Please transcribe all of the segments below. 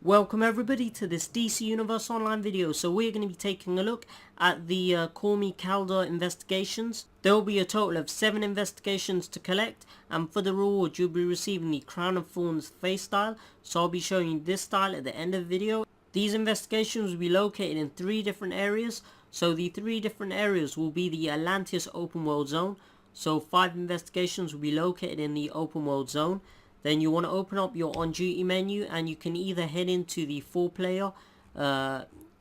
Welcome everybody to this DC Universe Online video. So we're going to be taking a look at the Call Me Kaldur investigations. There will be a total of 7 investigations to collect, and for the reward you'll be receiving the Crown of Thorns face style. So I'll be showing you this style at the end of the video. These investigations will be located in 3 different areas. So the 3 different areas will be the Atlantis open world zone. So 5 investigations will be located in the open world zone. Then you want to open up your on duty menu, and you can either head into the 4-player,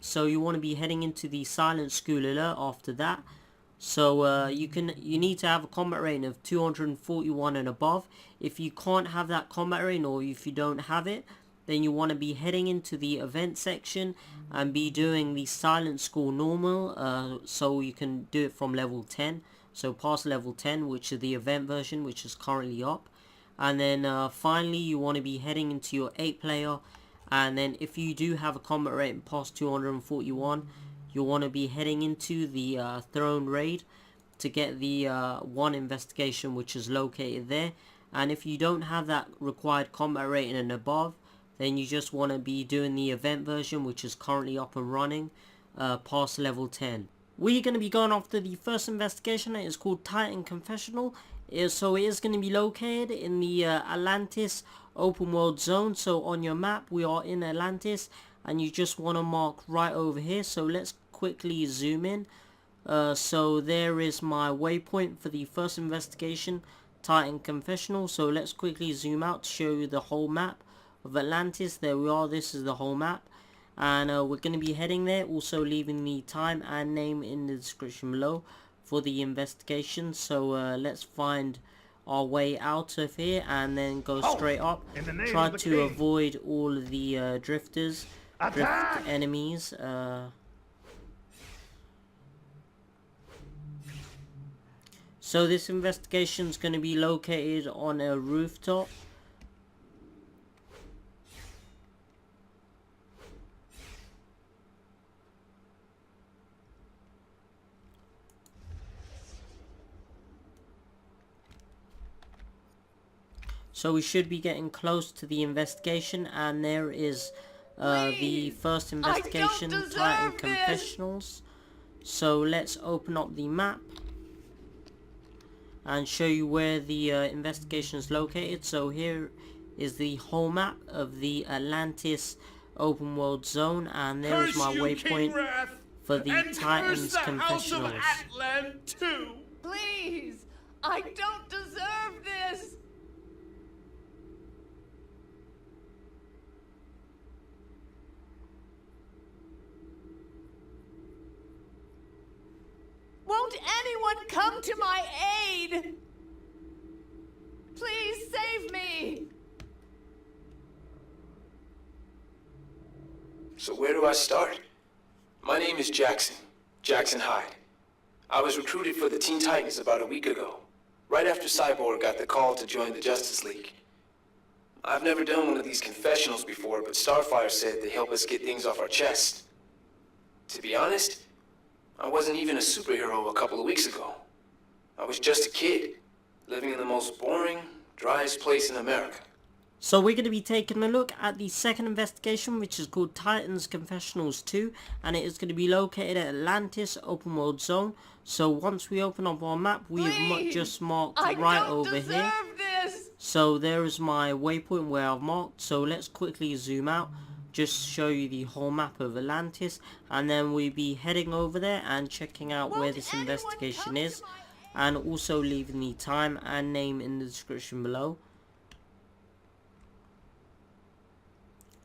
so you want to be heading into the silent school alert after that. So you need to have a combat rating of 241 and above. If you can't have that combat rating, or if you don't have it, then you want to be heading into the event section and be doing the silent school normal, so you can do it from level 10, so past level 10, which is the event version, which is currently up. And then finally you want to be heading into your 8-player, and then if you do have a combat rating past 241, you want to be heading into the throne raid to get the 1 investigation, which is located there. And if you don't have that required combat rating and above, then you just want to be doing the event version, which is currently up and running, past level 10. We're going to be going after the first investigation. It is called Titan Confessional. So it is going to be located in the Atlantis open world zone. So on your map we are in Atlantis, and you just want to mark right over here. So let's quickly zoom in. So there is my waypoint for the first investigation, Titan Confessional. So let's quickly zoom out to show you the whole map of Atlantis. There we are, this is the whole map, and we're going to be heading there, also leaving the time and name in the description below for the investigation. So let's find our way out of here and then go straight up. Try to avoid all of the drift enemies. So this investigation is going to be located on a rooftop. So we should be getting close to the investigation, and there is the first investigation, Titan Confessionals. So let's open up the map and show you where the investigation is located. So here is the whole map of the Atlantis open world zone, and there is my waypoint for the Titans Confessionals. Please, I don't deserve this. Won't anyone come to my aid? Please save me. So where do I start? My name is Jackson Hyde. I was recruited for the Teen Titans about a week ago, right after Cyborg got the call to join the Justice League. I've never done one of these confessionals before, but Starfire said they help us get things off our chest. To be honest, I wasn't even a superhero a couple of weeks ago. I was just a kid, living in the most boring, driest place in America. So we're going to be taking a look at the second investigation, which is called Titans Confessionals 2, and it is going to be located at Atlantis open world zone. So once we open up our map, we have just marked right over here. So there is my waypoint where I've marked. So let's quickly zoom out, just show you the whole map of Atlantis, and then we'll be heading over there and checking out where this investigation is, and also leaving the time and name in the description below.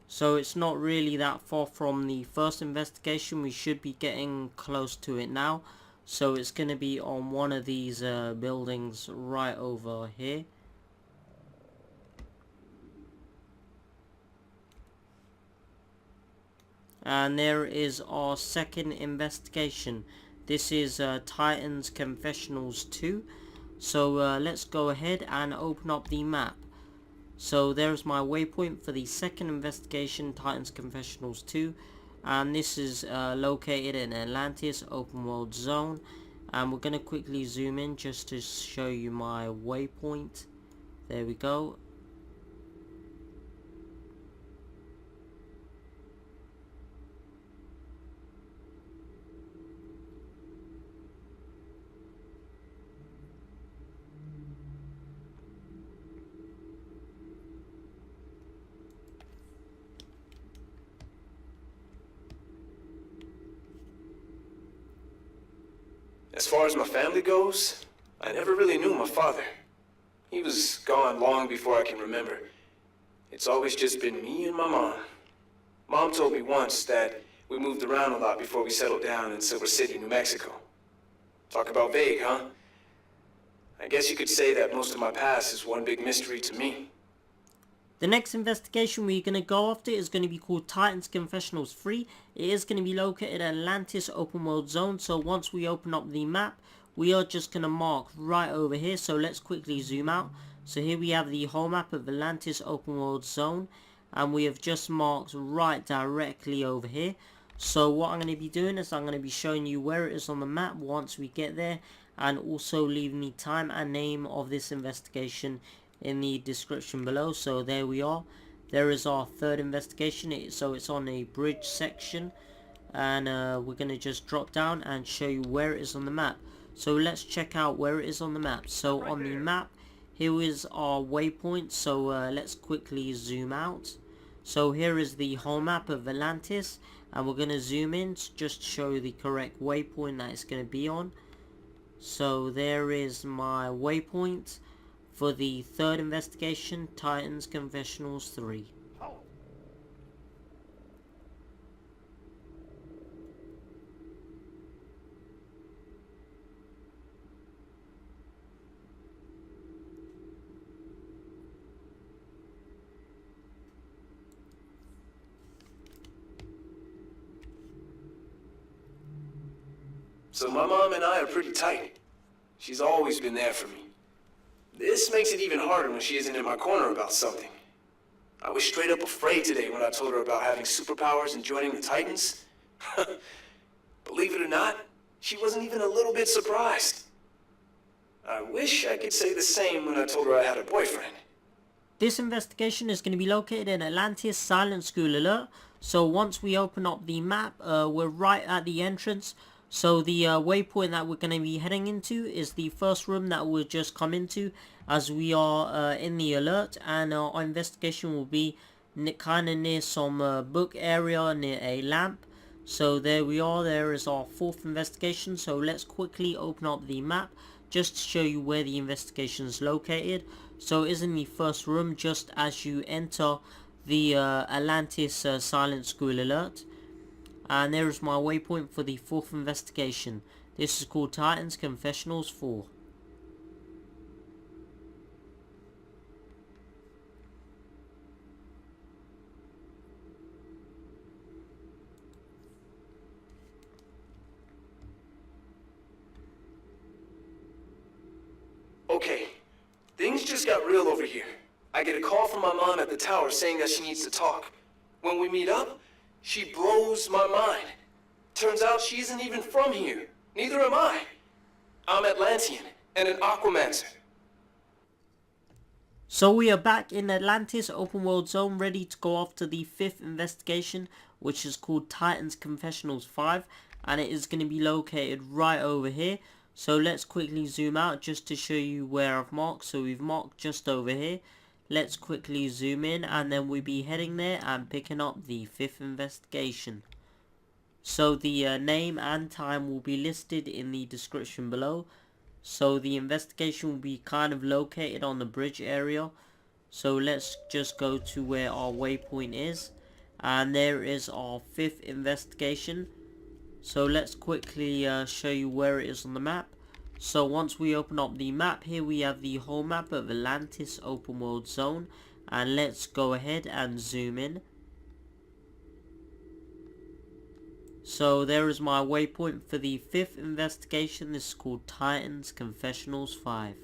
So it's not really that far from the first investigation. We should be getting close to it now. So it's going to be on one of these buildings right over here. And there is our second investigation. This is Titans Confessionals 2. So let's go ahead and open up the map. So there's my waypoint for the second investigation, Titans Confessionals 2. And this is located in Atlantis open world zone. And we're going to quickly zoom in just to show you my waypoint. There we go. As far as my family goes, I never really knew my father. He was gone long before I can remember. It's always just been me and my mom. Mom told me once that we moved around a lot before we settled down in Silver City, New Mexico. Talk about vague, huh? I guess you could say that most of my past is one big mystery to me. The next investigation we're going to go after is going to be called Titans Confessionals 3. It is going to be located in Atlantis open world zone. So once we open up the map, we are just going to mark right over here. So let's quickly zoom out. So here we have the whole map of Atlantis open world zone. And we have just marked right directly over here. So what I'm going to be doing is I'm going to be showing you where it is on the map once we get there. And also leaving the time and name of this investigation in the description below. So there we are. There is our third investigation. So it's on a bridge section, and we're going to just drop down and show you where it is on the map. So let's check out where it is on the map. So on the map, here is our waypoint. So let's quickly zoom out. So here is the whole map of Atlantis, and we're going to zoom in to just show you the correct waypoint that it's going to be on. So there is my waypoint for the third investigation, Titans Confessionals 3. So my mom and I are pretty tight. She's always been there for me. This makes it even harder when she isn't in my corner about something. I was straight up afraid today when I told her about having superpowers and joining the Titans. Believe it or not, she wasn't even a little bit surprised. I wish I could say the same when I told her I had a boyfriend. This investigation is going to be located in Atlantis, Silent School Alert. So once we open up the map, we're right at the entrance. So the waypoint that we're going to be heading into is the first room that we'll just come into, as we are in the alert, and our investigation will be kind of near some book area near a lamp. So there we are. There is our fourth investigation. So let's quickly open up the map just to show you where the investigation is located. So it is in the first room just as you enter the Atlantis Silent School Alert. And there is my waypoint for the fourth investigation. This is called Titans Confessionals 4. Okay, things just got real over here. I get a call from my mom at the tower saying that she needs to talk. When we meet up, she blows my mind. Turns out she isn't even from here. Neither am I. I'm Atlantean and an Aquamancer. So we are back in Atlantis open world zone, ready to go after the fifth investigation, which is called Titans Confessionals 5, and it is going to be located right over here. So let's quickly zoom out just to show you where I've marked. So we've marked just over here. Let's quickly zoom in, and then we'll be heading there and picking up the fifth investigation. So the name and time will be listed in the description below. So the investigation will be kind of located on the bridge area. So let's just go to where our waypoint is, and there is our fifth investigation. So let's quickly show you where it is on the map. So once we open up the map, here we have the whole map of Atlantis open world zone, and let's go ahead and zoom in. So there is my waypoint for the fifth investigation. This is called Titans Confessionals 5.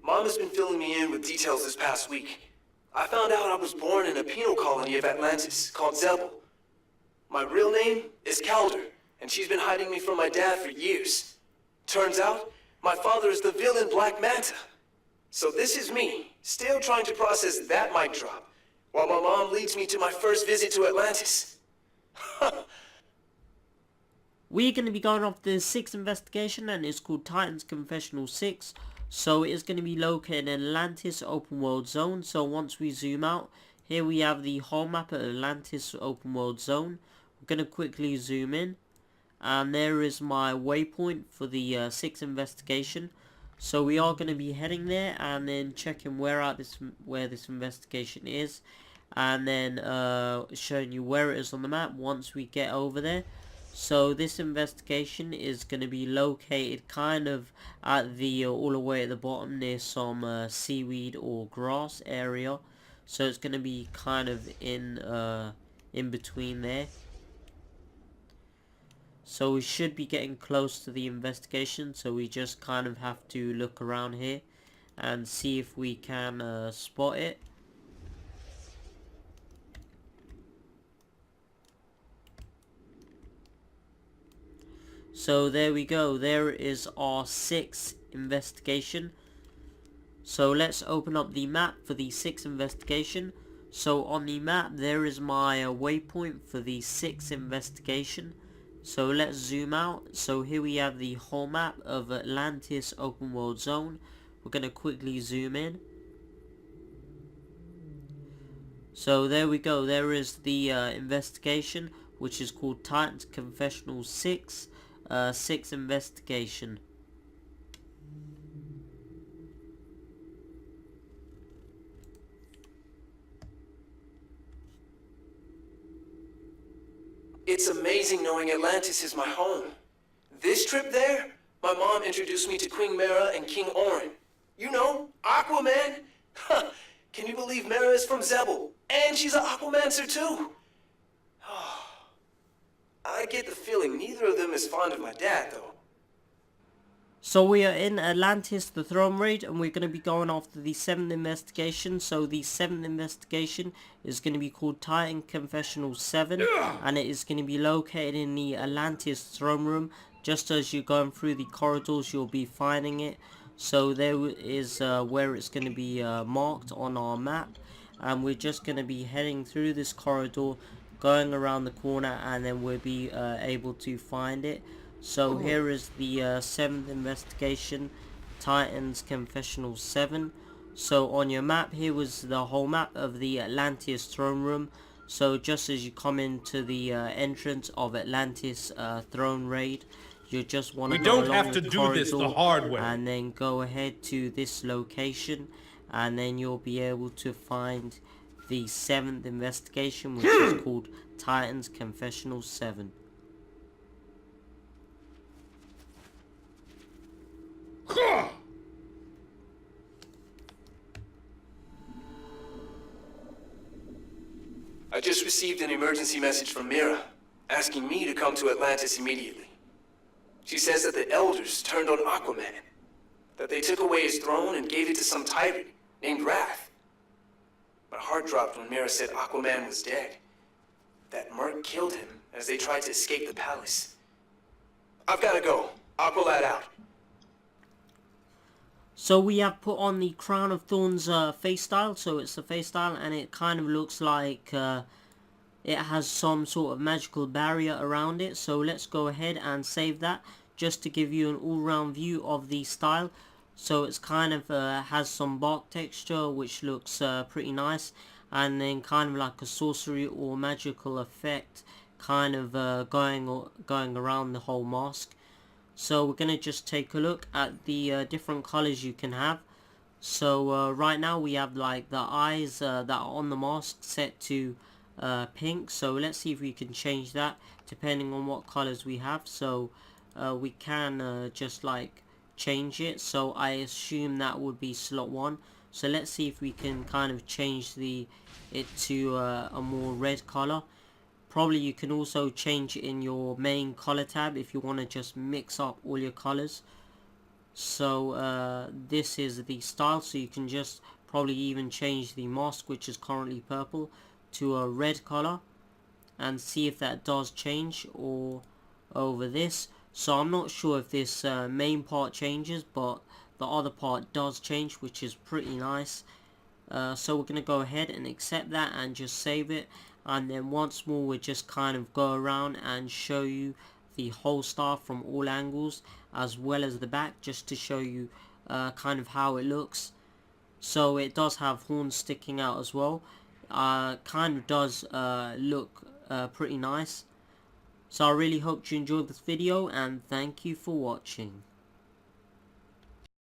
Mom has been filling me in with details this past week. I found out I was born in a penal colony of Atlantis called Zebel. My real name is Kaldur, and she's been hiding me from my dad for years. Turns out, my father is the villain Black Manta. So this is me, still trying to process that mic drop, while my mom leads me to my first visit to Atlantis. We're going to be going off the sixth investigation, and it's called Titans Confessional 6. So it is going to be located in Atlantis open world zone. So once we zoom out, here we have the whole map of Atlantis open world zone. We're going to quickly zoom in, and there is my waypoint for the 6th investigation. So we are going to be heading there and then checking where this investigation is, and then showing you where it is on the map once we get over there. So this investigation is going to be located kind of at the all the way at the bottom near some seaweed or grass area. So it's going to be kind of in between there. So we should be getting close to the investigation, so we just kind of have to look around here and see if we can spot it. So there we go, there is our 6th investigation. So let's open up the map for the 6th investigation. So on the map there is my waypoint for the 6th investigation. So let's zoom out. So here we have the whole map of Atlantis open world zone. We're going to quickly zoom in. So there we go, there is the investigation, which is called Titan's Confessional 6. 6th investigation. It's amazing knowing Atlantis is my home. This trip there, my mom introduced me to Queen Mera and King Orin. You know, Aquaman? Huh, can you believe Mera is from Zebel? And she's an Aquamancer too! I get the feeling neither of them is fond of my dad, though. So we are in Atlantis, the throne raid, and we're going to be going after the 7th investigation. So the 7th investigation is going to be called Titan Confessional 7, and it is going to be located in the Atlantis throne room. Just as you're going through the corridors, you'll be finding it. So there is where it's going to be marked on our map, and we're just going to be heading through this corridor, going around the corner, and then we'll be able to find it. So here is the 7th investigation, Titan's Confessional 7. So on your map here was the whole map of the Atlantis throne room. So just as you come into the entrance of Atlantis throne raid, you just want to go along the corridor and then go ahead to this location, and then you'll be able to find the 7th investigation, which is called Titan's Confessional 7. I just received an emergency message from Mera, asking me to come to Atlantis immediately. She says that the elders turned on Aquaman, that they took away his throne and gave it to some tyrant named Wrath. My heart dropped when Mera said Aquaman was dead, that Merc killed him as they tried to escape the palace. I've gotta go. Aqualad out. So we have put on the Crown of Thorns face style. So it's a face style, and it kind of looks like it has some sort of magical barrier around it. So let's go ahead and save that, just to give you an all-round view of the style. So it's kind of has some bark texture, which looks pretty nice, and then kind of like a sorcery or magical effect kind of going around the whole mask. So we're going to just take a look at the different colors you can have. So right now we have like the eyes that are on the mask set to pink. So let's see if we can change that depending on what colors we have. So we can just like change it. So I assume that would be slot 1. So let's see if we can kind of change it to a more red color. Probably you can also change it in your main color tab if you want to just mix up all your colors. So this is the style, so you can just probably even change the mask, which is currently purple, to a red color, and see if that does change or over this. So I'm not sure if this main part changes, but the other part does change, which is pretty nice. So we're going to go ahead and accept that and just save it. And then once more we'll just kind of go around and show you the whole star from all angles, as well as the back, just to show you kind of how it looks. So it does have horns sticking out as well. Kind of does look pretty nice. So I really hope you enjoyed this video, and thank you for watching.